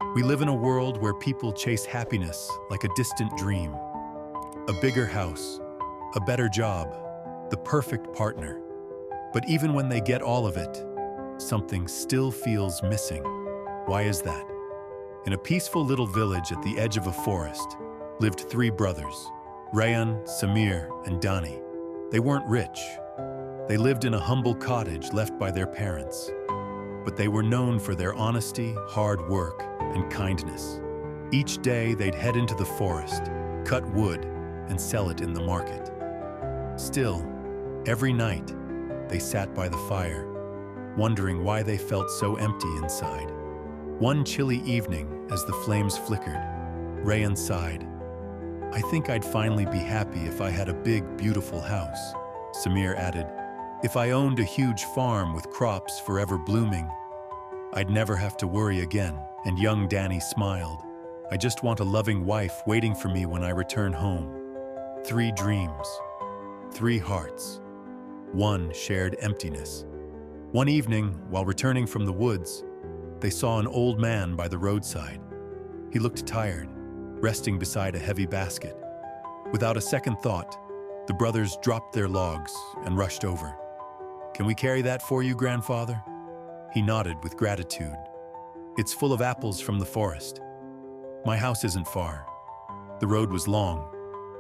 We live in a world where people chase happiness like a distant dream. A bigger house, a better job, the perfect partner. But even when they get all of it, something still feels missing. Why is that? In a peaceful little village at the edge of a forest lived three brothers, Rayan, Samir, and Dani. They weren't rich. They lived in a humble cottage left by their parents. But they were known for their honesty, hard work, and kindness. Each day they'd head into the forest, cut wood, and sell it in the market. Still, every night, they sat by the fire, wondering why they felt so empty inside. One chilly evening, as the flames flickered, Rayan sighed. "I think I'd finally be happy if I had a big, beautiful house." Samir added, "If I owned a huge farm with crops forever blooming, I'd never have to worry again." And young Dani smiled. "I just want a loving wife waiting for me when I return home." Three dreams, three hearts, one shared emptiness. One evening, while returning from the woods, they saw an old man by the roadside. He looked tired, resting beside a heavy basket. Without a second thought, the brothers dropped their logs and rushed over. "Can we carry that for you, grandfather?" He nodded with gratitude. "It's full of apples from the forest. My house isn't far." The road was long.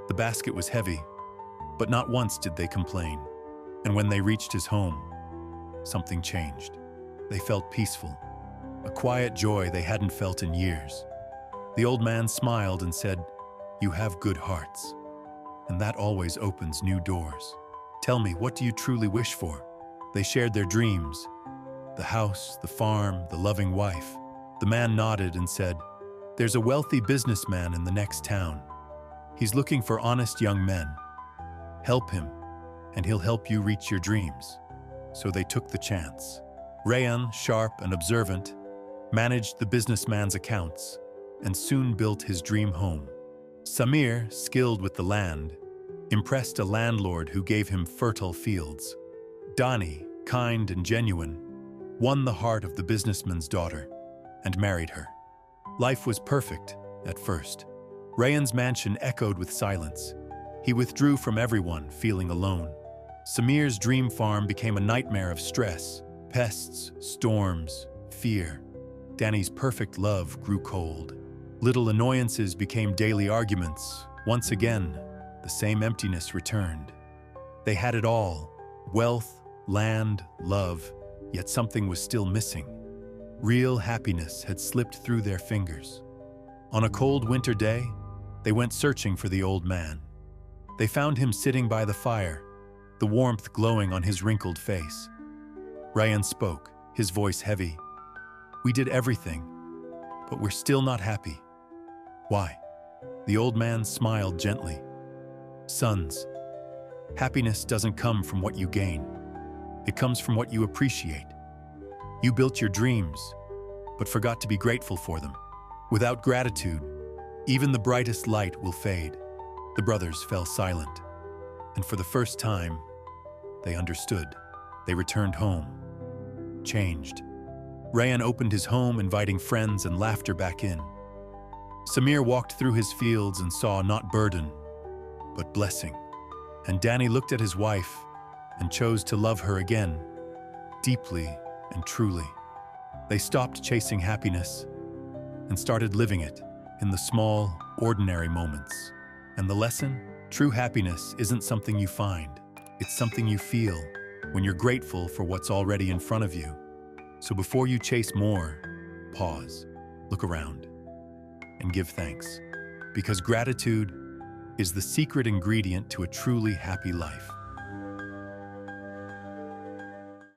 The basket was heavy, but not once did they complain. And when they reached his home, something changed. They felt peaceful, a quiet joy they hadn't felt in years. The old man smiled and said, "You have good hearts, and that always opens new doors. Tell me, what do you truly wish for?" They shared their dreams, the house, the farm, the loving wife. The man nodded and said, "There's a wealthy businessman in the next town. He's looking for honest young men. Help him, and he'll help you reach your dreams." So they took the chance. Rayan, sharp and observant, managed the businessman's accounts and soon built his dream home. Samir, skilled with the land, impressed a landlord who gave him fertile fields. Dani, kind and genuine, won the heart of the businessman's daughter and married her. Life was perfect at first. Rayan's mansion echoed with silence. He withdrew from everyone, feeling alone. Samir's dream farm became a nightmare of stress, pests, storms, fear. Dani's perfect love grew cold. Little annoyances became daily arguments. Once again, the same emptiness returned. They had it all: wealth, land, love, yet something was still missing. Real happiness had slipped through their fingers. On a cold winter day, they went searching for the old man. They found him sitting by the fire, the warmth glowing on his wrinkled face. Rayan spoke, his voice heavy. "We did everything, but we're still not happy." "Why?" The old man smiled gently. "Sons, happiness doesn't come from what you gain. It comes from what you appreciate. You built your dreams, but forgot to be grateful for them. Without gratitude, even the brightest light will fade." The brothers fell silent, and for the first time, they understood. They returned home, changed. Rayan opened his home, inviting friends and laughter back in. Samir walked through his fields and saw not burden, but blessing. And Dani looked at his wife and chose to love her again, deeply and truly. They stopped chasing happiness and started living it in the small, ordinary moments. And the lesson? True happiness isn't something you find. It's something you feel when you're grateful for what's already in front of you. So before you chase more, pause, look around, and give thanks. Because gratitude is the secret ingredient to a truly happy life.